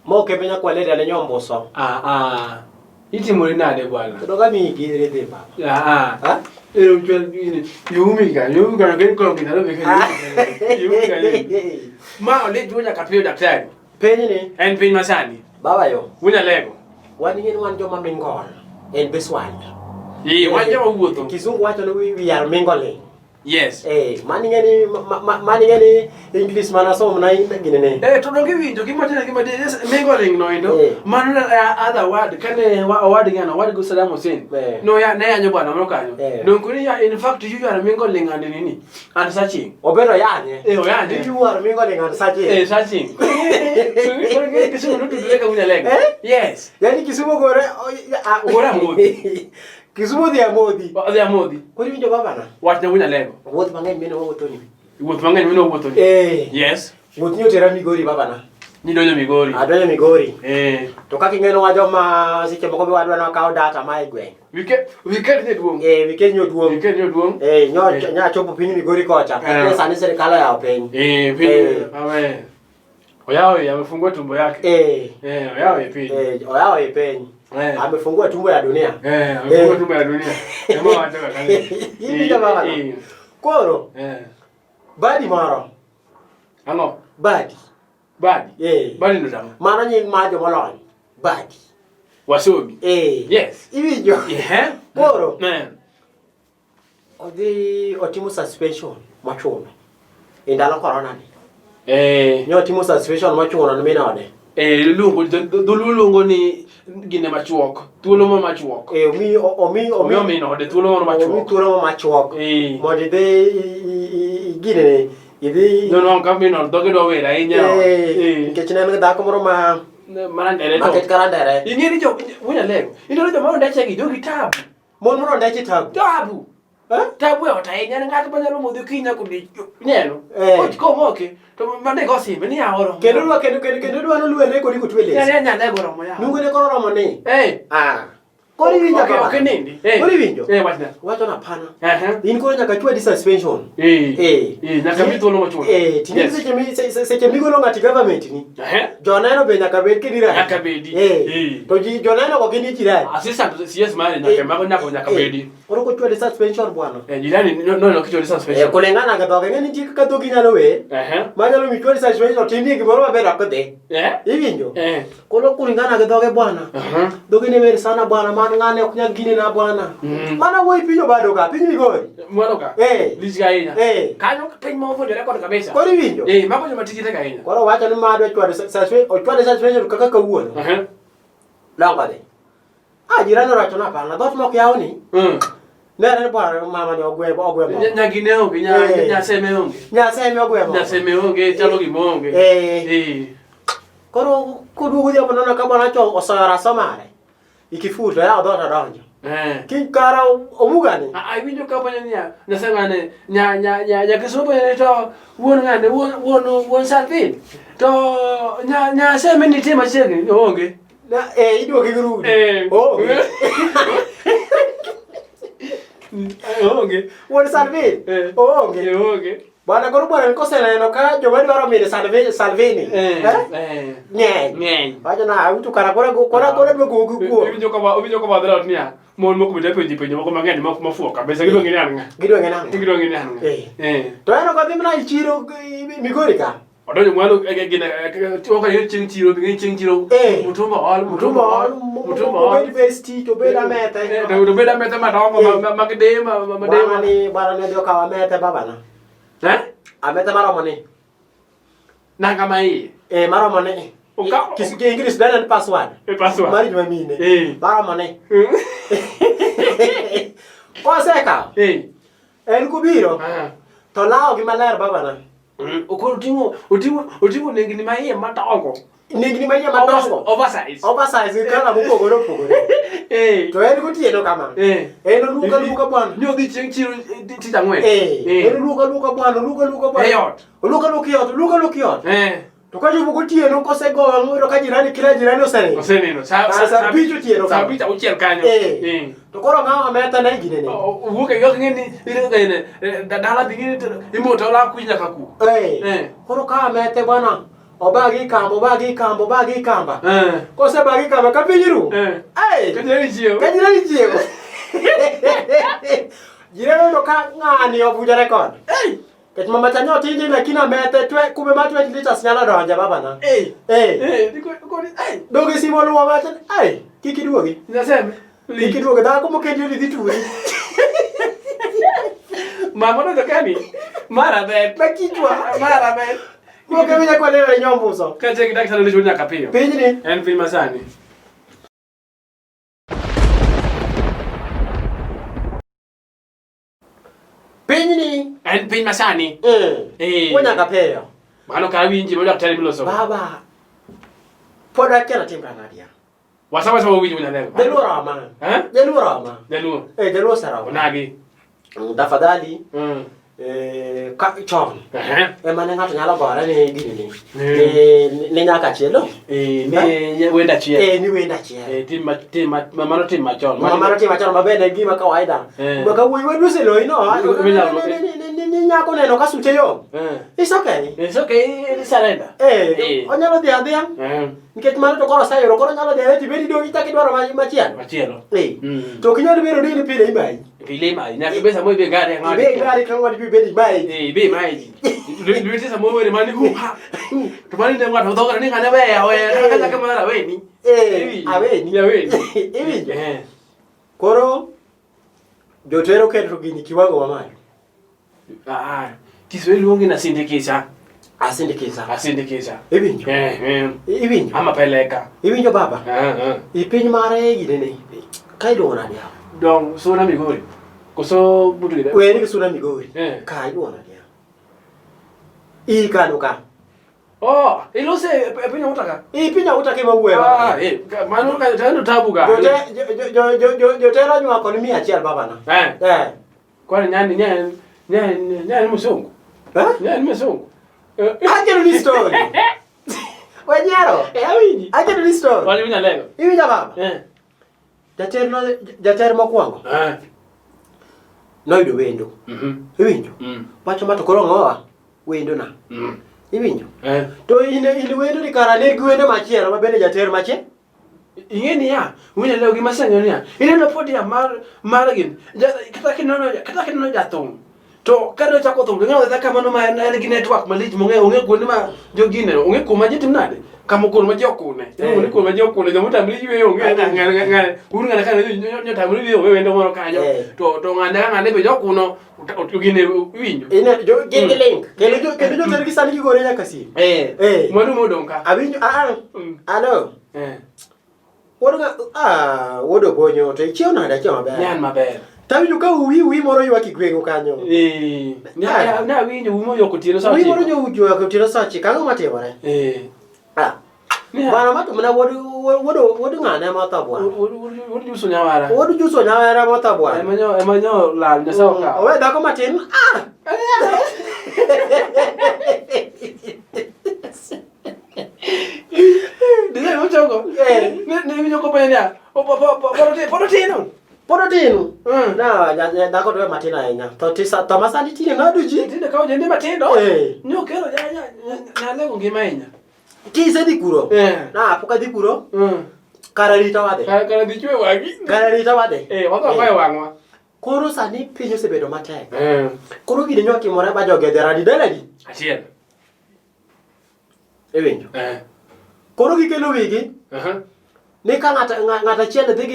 Moke penya kwa leda na nyomboso. Iti muri nade bwana. Todoka mingi rede baba. Ha? Ero mchwani yumika na kiko kinalo beka. Yumika. Ma ole junya kapio daktari. Penyi ni? En penyi masani. Baba yo. Wunya lego. Wani ngeni wan joma mingol. En beswand. Wan joma wuotho. Kizungu wacho ni we are mingling. Yes. Mani ngeni English mana som na gine ne. To dongi winjo gimatena mingling no indo. Mano other word kane word ngana word go Saddam Hussein. No ya ne yanyo bwana mrokanyo. No kuni ya in fact you are mingling and nini? And searching. Obero yanye. Oyanye. You are mingling and searching. Searching. Kuni kisumu nutu duleka wunya lego. Yes. Yani kisumu gore ora modi. Kisumu dia modi. Dia modi. Kuri winjo baba na. Watch na wunya lego. Wuoth mang'eny mene wuotho ni. Wuoth mang'eny mene wuotho ni. Yes. Wuoth ni otera Migori baba na. Ni donjo Migori. Adonjo Migori. To kaka ing'eno wa joma seche moko be wadwa na kawo data ma e gweng'. Weekend ne duong. Weekend nyo duong. Weekend nyo duong. Nya chopo piny Migori kocha. Sani serikal oyawo piny. Piny. Amen. Oyawo amefungua tumbo yake. Oyawo piny. Oyawo piny. Amefungua tumbo ya dunia. Amefungua tumbo ya dunia. Ema wataka kani. Hivi jamaa. Koro. Badi maro. Ano? Badi. Badi ndo dama. Mano nying majo molony. Badi. Wasobi. Yes. Iwinjo. Koro. Odhi otimo suspension machuno. Indalo corona ni. Nyo otimo suspension machuno ni minode. Luongo ni gine machuok. Thuolo mo machuok. Omi no de thuolo mo machuok. Omi thuolo mo machuok. Mondo idhi gine ne. Idhi no kambi no doge do wera inya. Nikech ne en dhako moro ma marandere to. Maket karandere. Ing'eni jo wunya lego. Indoro jo moro ndeche gi jogi tabu. Mon moro ndeche tabu. Tabu. Tabu ya otainya ng'at manyalo modho kinya kodi nyeno. Ko moke to mane go simbe ni ahoro. Kendo dwano luwere kodi kutwele. Nya lego romo ya. Nungu ne koro romo ni. Kori winjo ka okenindi. Kori winjo. Wachna. Wacho na pana. In koro nyaka chwadi suspension. Nyaka mi thuolo mochuno. Tini seche migolo ng'ati government ni. Joneno be nyaka bed kidira. Nyaka bedi. To joneno ko gini jirani. Assistant CS mari nyaka bedi. Koro ko chwadi suspension bwana. Jirani no kichwadi suspension. Kulingana ga dhoge ng'eni tik ka dhogi nyalo we. Manyalo mi chwadi suspension tindi gimoro maber akode. Iwinjo. Koro kulingana ga dhoge bwana. Dhoge ne wer sana bwana. Ngane ok nyal gine na bwana. Mana woi pinyo bado ka, pinyo Migori. Mwalo ka. Lisiga inya. Kanyo piny mo vonde rekod kabisa. Kori winjo. Mako jo matiji teka inya. Koro wacho ni madwe chwade suspension kaka kawuono. Longo de. Jirani racho na pana, dhot mok yaw ni. Nere bwana mama ni ogwebo. Nyagine onge, nyaseme onge. Nyaseme ogwebo. Nyaseme onge, chalo gimonge. Koro kudugu dia bonona ka bwana cho osoyora somare. Ikifuto ya odota donjo. Kikara omugani. Winjo ka panya nya nasema ne nya kisopo ne to won ngane won salvin. To nya sema ni tema chege onge. Iduoke girudi. Onge. Won salvin. Onge. Bwana koro bwana nikoseneno ka joma dwaro mire Salvini. Ng'eny. Wacho na autu kara kora dwe kuo. Winjo ka badra niya. Mon moko bende penjo moko mang'eny mafuo kabisa gidwa ng'eni ang'a. Gidwa ng'eni ang'a. To eno ka dhimna ichiro Migori ka. Odonjo mwalo gina toka yo ching chiro mutumba university to beda mete. To beda mete madongo magdema. Bwana ne dio kawa mete baba na. Ameta maromo ni. Nanga mai. Maromo ni. Kisiki English dana password. Password. Mari jwa mine. Maromo ni. Ko seka. En kubiro. To lao gi maler baba na. Okoro utimo nengini mai madongo. Nengini mai madongo. Oversize kala mupogore. To en gotieno kama. En luka bwana. Nyogi ching chiro tita ng'wen. En luka bwana. Luka yot. To ka jomo gotieno kosego ng'oro ka kila jirani oseneno. Sa bicho tieno kama. Sa bicho uchiel kanyo. To koro ng'awa meta na gine ne. Wuke yok ng'eni dala dingine imoto la kunya kaku. Koro ka mete bwana. Obagi kamba. Kose bagi kamba kapinyiru. Kajirani chio. Jireno ndo ka ng'ani ovuja rekod. Ket mama chanyo tindi lakini amete kume ma 20 liters nyalo donja baba na. Dogi simo luwa machan. Kikiduogi. Naseme. Kikiduogi dhako mokendi odi dhituri. Mama ndo kani? Marabet. Marabet. Moke winya kwa leo nyombuso. Kaje kidaktari ndio nyaka pio. Pinyi ni? En piny masani. Pinyi ni? En piny masani. Wonya kapeyo. Mano ka winji mo daktari miloso. Baba. Poda kena timba nadia. Wasa winji wonya leo. Delura man. Delura man. Delu. Delura sara. Onagi. Tafadhali. Ka chon. Mane ngato nyalo gore ni gini ni. Ni nyaka chielo. Ni wenda chielo. Ni wenda chielo. Mano tim machon. Mano tim machon mabende gima kawaida. Baka wuyi weduse lo ino. Ni nyako neno kasute yo. It's okay. It's okay. It's surrender. Onyalo dhi adhiya. Nikech mano to koro sayoro koro nyalo dhi eti bedi dogi taki dwaro machielo. Machielo. To kinyalo bero ni pile ibai. Pile mai. Na kibesa mo be gari ngadi. Be gari kan wadi bedi bai. Be mai. Luite sa mo were mani hu. To mani ne ngwa to ni ngane be ya we. Kaka kama ra we ni. Aweni. Ya we. Iwi. Koro jotero keto gini kiwango mamalo. Kiswahili wonge na sindikisha. Asindikisha. Ibinjo. Ibinjo. Ama peleka. Ibinjo baba. Ipiny mare gine ne. Kai dona dia. Dong suna Migori. Koso butu ida. We ni suna Migori. Kai dona dia. Ikanu ka. Oh, ilose pinya utaka. Pinya utaka mawe baba. Manu ka tano tabu ka. Jotero nywa ko ni 100 baba na. Kwa nyani musungu. Nyani musungu. Acha ni story. Wenyero. Awinji. Acha ni story. Wali winya lego. Iwinja baba. Jatero mokwongo. Noido wendo. Iwinjo. Pacho mato koro ngowa wendo na. Iwinjo. To in wendo ni kara ne gwendo machielo mabende jatero machielo. Ingeni ya, winya lego gima senyo ni ya. Ine no podi ya margin. Kata kinono jatung. To kada chako to ngao za kama no ma na ligi network malich mo ngeo ngeko ni ma jogine onge kuma jiti mnade kama ko ma jokune ni ko ma jokune jo mutamli jiwe yo ngane uru ngana kana nyo tamli yo we ndo moro kanyo to ngane be jokuno jogine winyo ine jo genge link kelo jo tergi sani gore nya kasi modu modonka abinyo alo wodo bonyo to chiona da chama ba yan maber tawi ka uwi moro ywa kigwego kanyo na winyo umo yo kutiro sa uwi moro yo ujo ko tiro sa chi kango matebore bana matu mna wodo ngana mata bwana wodo juso nyawara mata bwana emanyo la nyasa ka owe dako matin Dile mo chogo ne winyo ko penya Podotino. Na dako to matin ahinya. To masani tine ngadu ji. Tinde ka ojende matindo. Nyo kero ya lego ngima ahinya. Kise dhi kuro. Na apoka dhi kuro. Kara rita wade. Kara dhi chwe wagi. Kara rita wade. Wako kwa wangwa. Koro sani piny osebedo matek. Koro gine nyo kimore ba joge deradi deladi. Achiel. Ewinjo. Koro gikelo wigi. Ni ka ngata chiel dhi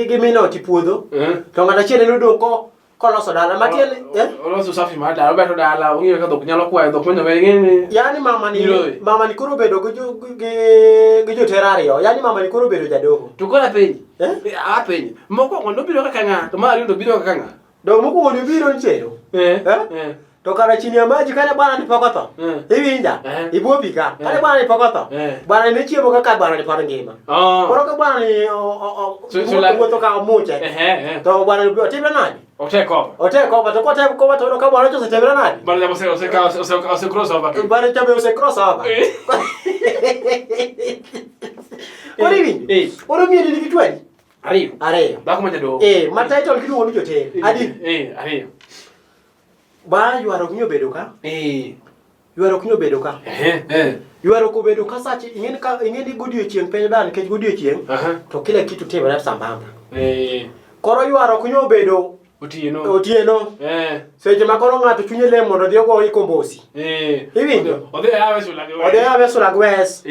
gi minoti puodho. To ngata chiel nudo ko koloso dala matiel oloso safi ma dala beto dala ungiwe ka dok nyalo kwayo dok monyo ngene yani mama ni koro bedo gi jo terario yani mama ni koro bedo jadoho to kola penyi a penyi moko ngondo biro ka kanga to mari ndo biro ka kanga do moko ngondo biro nchero to kara chini ya maji kale bwana ni pokotho iwinja ibobi ka kale bwana ni pokotho bwana ni chiemo kaka bwana ni par ngima koro ka bwana ni wuotho ka muche to bwana ni timbe nani Oteko to kote ka bwana chose timbe nani bwana japo ose cross over bwana chabe ose cross over ori winji oro miedi ni kitwani ariyo bako manja do mataito kidu wonu jote adi ariyo ba yuaro gnyo bedo ka Yuaro kunyo bedo ka. Yuaro ko bedo ka sachi ingeni godiochieng piny dan kech godiochieng. To kila kitu timore sambamba. Koro yuaro kunyo bedo otieno. Seche ma koro ng'ato chunye le mondo dhi ogo ikombosi. Iwinjo? Odhi ave sula gwes.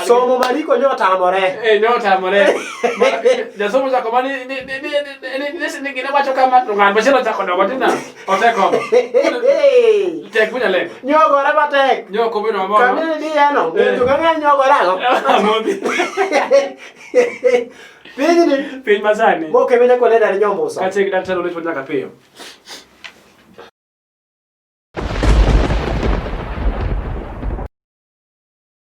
Somo mariko nyo tamore. Nyotamore. Jasomo chako mani ni gine wacho kama to ng'an machielo chako dogo tina. Oteko. Tek punya lek. Nyogore matek. Nyoko bino mamo. Kamini di eno. To kang'e nyogore ago. Piny masani. Moke mene kole dar nyombo sa. Kachek daktari ulicho nyaka piyo.